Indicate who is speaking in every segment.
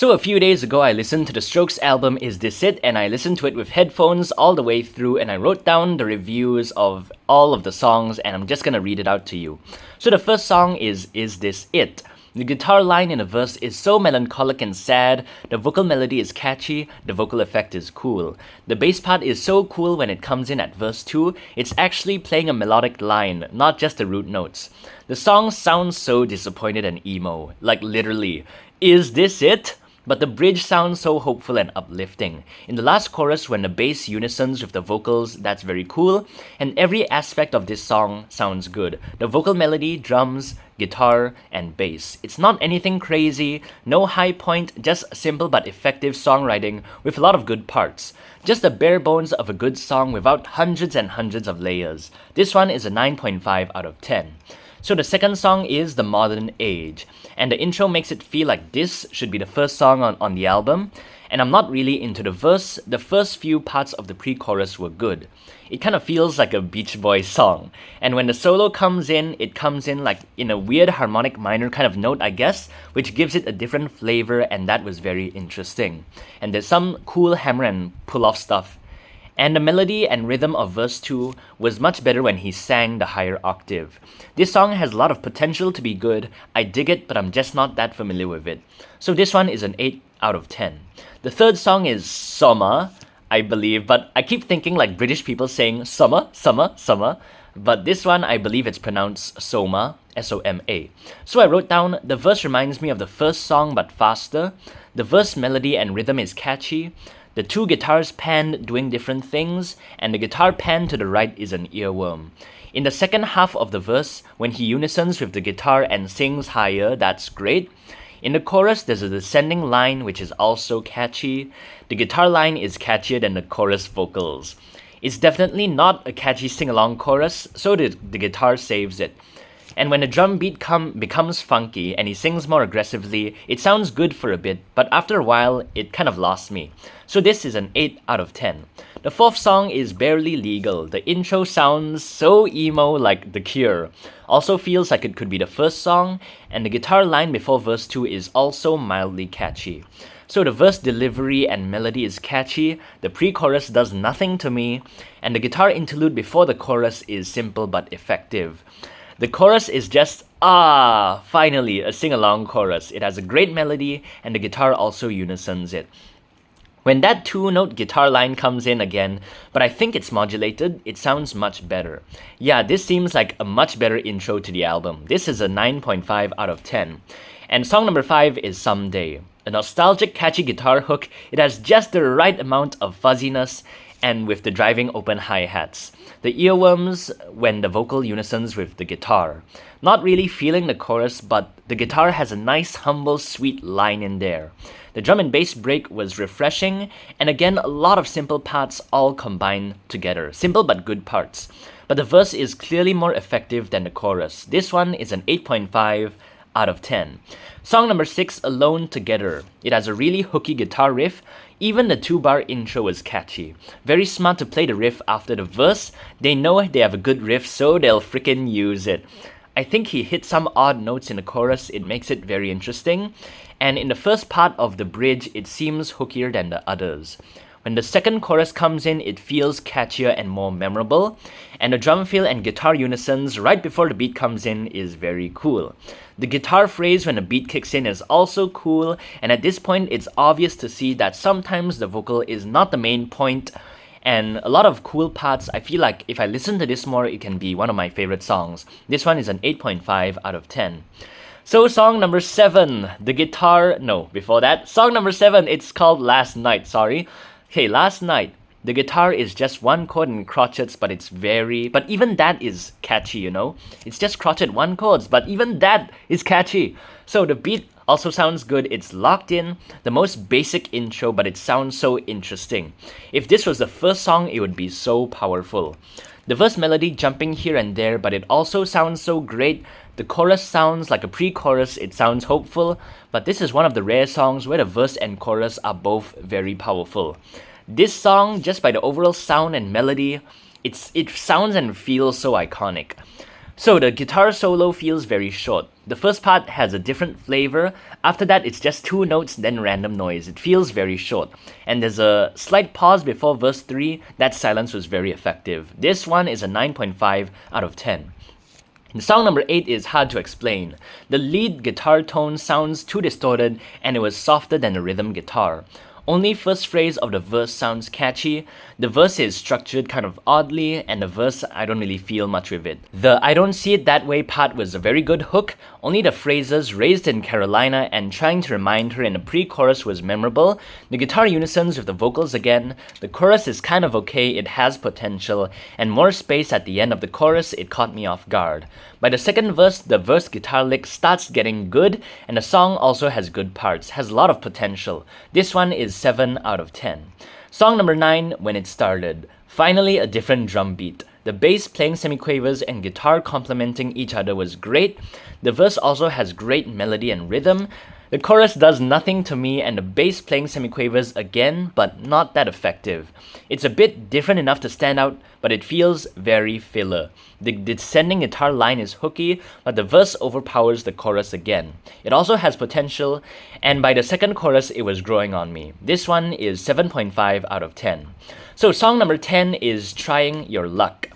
Speaker 1: So a few days ago, I listened to the Strokes album Is This It? And I listened to it with headphones all the way through, and I wrote down the reviews of all of the songs, and I'm just gonna read it out to you. So the first song is This It? The guitar line in the verse is so melancholic and sad, the vocal melody is catchy, the vocal effect is cool. The bass part is so cool when it comes in at verse 2, it's actually playing a melodic line, not just the root notes. The song sounds so disappointed and emo, like literally. Is this it? But the bridge sounds so hopeful and uplifting. In the last chorus, when the bass unisons with the vocals, that's very cool, and every aspect of this song sounds good. The vocal melody, drums, guitar, and bass. It's not anything crazy, no high point, just simple but effective songwriting with a lot of good parts. Just the bare bones of a good song without hundreds and hundreds of layers. This one is a 9.5 out of 10. So the second song is The Modern Age, and the intro makes it feel like this should be the first song on the album, and I'm not really into the verse. The first few parts of the pre-chorus were good. It kind of feels like a Beach Boys song, and when the solo comes in, it comes in like in a weird harmonic minor kind of note, I guess, which gives it a different flavor, and that was very interesting. And there's some cool hammer and pull-off stuff. And the melody and rhythm of verse 2 was much better when he sang the higher octave. This song has a lot of potential to be good. I dig it, but I'm just not that familiar with it. So this one is an 8 out of 10. The third song is Soma, I believe, but I keep thinking like British people saying summer, summer, summer. But this one, I believe it's pronounced Soma, S-O-M-A. So I wrote down, the verse reminds me of the first song but faster. The verse melody and rhythm is catchy. The two guitars panned doing different things, and the guitar pan to the right is an earworm. In the second half of the verse, when he unisons with the guitar and sings higher, that's great. In the chorus, there's a descending line which is also catchy. The guitar line is catchier than the chorus vocals. It's definitely not a catchy sing-along chorus, so the guitar saves it. And when the drum beat becomes funky and he sings more aggressively, it sounds good for a bit, but after a while, it kind of lost me. So this is an 8 out of 10. The fourth song is Barely Legal. The intro sounds so emo like The Cure. Also feels like it could be the first song, and the guitar line before verse 2 is also mildly catchy. So the verse delivery and melody is catchy, the pre-chorus does nothing to me, and the guitar interlude before the chorus is simple but effective. The chorus is just, finally, a sing-along chorus. It has a great melody, and the guitar also unisons it. When that two-note guitar line comes in again, but I think it's modulated, it sounds much better. Yeah, this seems like a much better intro to the album. This is a 9.5 out of 10. And song number 5 is Someday. A nostalgic, catchy guitar hook, it has just the right amount of fuzziness, and with the driving open hi-hats. The earworms when the vocal unisons with the guitar. Not really feeling the chorus, but the guitar has a nice, humble, sweet line in there. The drum and bass break was refreshing, and again, a lot of simple parts all combined together. Simple but good parts. But the verse is clearly more effective than the chorus. This one is an 8.5 out of 10. Song number 6, Alone Together. It has a really hooky guitar riff. Even the 2-bar intro is catchy. Very smart to play the riff after the verse. They know they have a good riff, so they'll freaking use it. I think he hit some odd notes in the chorus, it makes it very interesting. And in the first part of the bridge, it seems hookier than the others. When the second chorus comes in, it feels catchier and more memorable, and the drum fill and guitar unisons right before the beat comes in is very cool. The guitar phrase when the beat kicks in is also cool, and at this point it's obvious to see that sometimes the vocal is not the main point, and a lot of cool parts. I feel like if I listen to this more, it can be one of my favorite songs. This one is an 8.5 out of 10. So song number 7, song number 7, it's called Last Night, Okay, Last Night, the guitar is just one chord in crotchets, but even that is catchy, you know? It's just crotchet one chords, but even that is catchy. So the beat also sounds good, it's locked in, the most basic intro, but it sounds so interesting. If this was the first song, it would be so powerful. The verse melody jumping here and there, but it also sounds so great. The chorus sounds like a pre-chorus, it sounds hopeful, but this is one of the rare songs where the verse and chorus are both very powerful. This song, just by the overall sound and melody, it sounds and feels so iconic. So the guitar solo feels very short. The first part has a different flavor. After that, it's just 2 notes, then random noise. It feels very short. And there's a slight pause before verse 3. That silence was very effective. This one is a 9.5 out of 10. The song number 8 is hard to explain. The lead guitar tone sounds too distorted and it was softer than the rhythm guitar. Only first phrase of the verse sounds catchy. The verse is structured kind of oddly, and the verse, I don't really feel much with it. The I don't see it that way part was a very good hook. Only the phrases raised in Carolina and trying to remind her in the pre-chorus was memorable. The guitar unisons with the vocals again. The chorus is kind of okay, it has potential, and more space at the end of the chorus, it caught me off guard. By the second verse, the verse guitar lick starts getting good, and the song also has good parts, has a lot of potential. This one is 7 out of 10. Song number 9, When It Started. Finally, a different drum beat. The bass playing semiquavers and guitar complementing each other was great. The verse also has great melody and rhythm. The chorus does nothing to me and the bass playing semiquavers again, but not that effective. It's a bit different enough to stand out, but it feels very filler. The descending guitar line is hooky, but the verse overpowers the chorus again. It also has potential, and by the second chorus, it was growing on me. This one is 7.5 out of 10. So song number 10 is Trying Your Luck.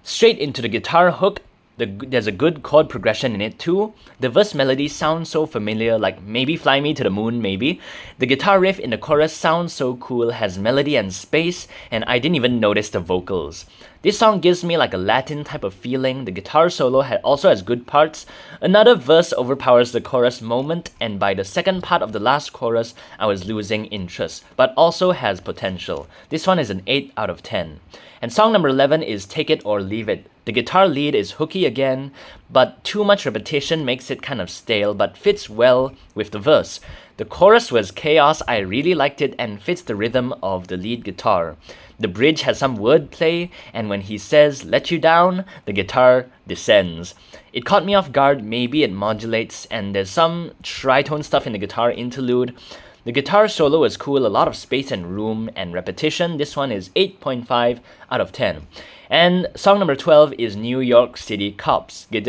Speaker 1: Straight into the guitar hook. There's a good chord progression in it too. The verse melody sounds so familiar, like maybe Fly Me to the Moon, maybe. The guitar riff in the chorus sounds so cool, has melody and space, and I didn't even notice the vocals. This song gives me like a Latin type of feeling. The guitar solo also has good parts. Another verse overpowers the chorus moment, and by the second part of the last chorus, I was losing interest, but also has potential. This one is an 8 out of 10. And song number 11 is Take It or Leave It. The guitar lead is hooky again, but too much repetition makes it kind of stale, but fits well with the verse. The chorus was chaos, I really liked it and fits the rhythm of the lead guitar. The bridge has some wordplay, and when he says, let you down, the guitar descends. It caught me off guard, maybe it modulates, and there's some tritone stuff in the guitar interlude. The guitar solo is cool, a lot of space and room and repetition. This one is 8.5 out of 10. And song number 12 is New York City Cops. The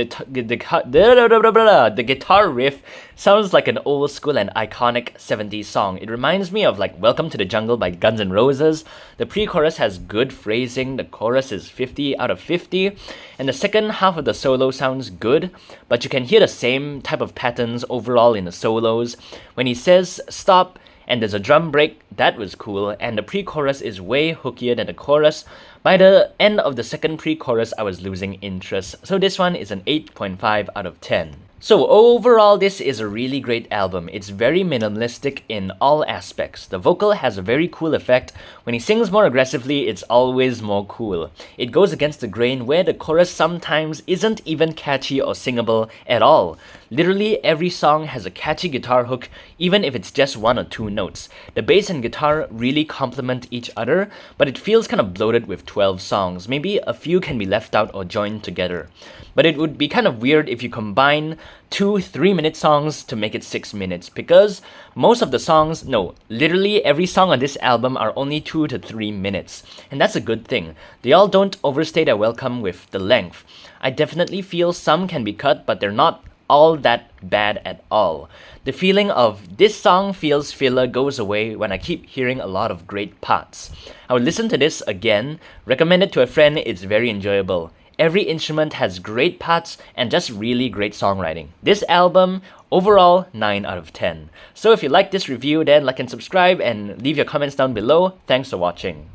Speaker 1: guitar riff sounds like an old school and iconic 70s song. It reminds me of like Welcome to the Jungle by Guns N' Roses. The pre-chorus has good phrasing, the chorus is 50 out of 50, and the second half of the solo sounds good, but you can hear the same type of patterns overall in the solos. When he says stop, and there's a drum break, that was cool, and the pre-chorus is way hookier than the chorus. By the end of the second pre-chorus, I was losing interest, so this one is an 8.5 out of 10. So overall, this is a really great album. It's very minimalistic in all aspects. The vocal has a very cool effect. When he sings more aggressively, it's always more cool. It goes against the grain where the chorus sometimes isn't even catchy or singable at all. Literally every song has a catchy guitar hook, even if it's just 1 or 2 notes. The bass and guitar really complement each other, but it feels kind of bloated with 12 songs. Maybe a few can be left out or joined together. But it would be kind of weird if you combine 2 3-minute songs to make it 6 minutes, because most of the songs, no, literally every song on this album are only 2 to 3 minutes. And that's a good thing. They all don't overstay their welcome with the length. I definitely feel some can be cut, but they're not all that bad at all. The feeling of this song feels filler goes away when I keep hearing a lot of great parts. I would listen to this again, recommend it to a friend, it's very enjoyable. Every instrument has great parts and just really great songwriting. This album, overall, 9 out of 10. So if you like this review, then like and subscribe and leave your comments down below. Thanks for watching.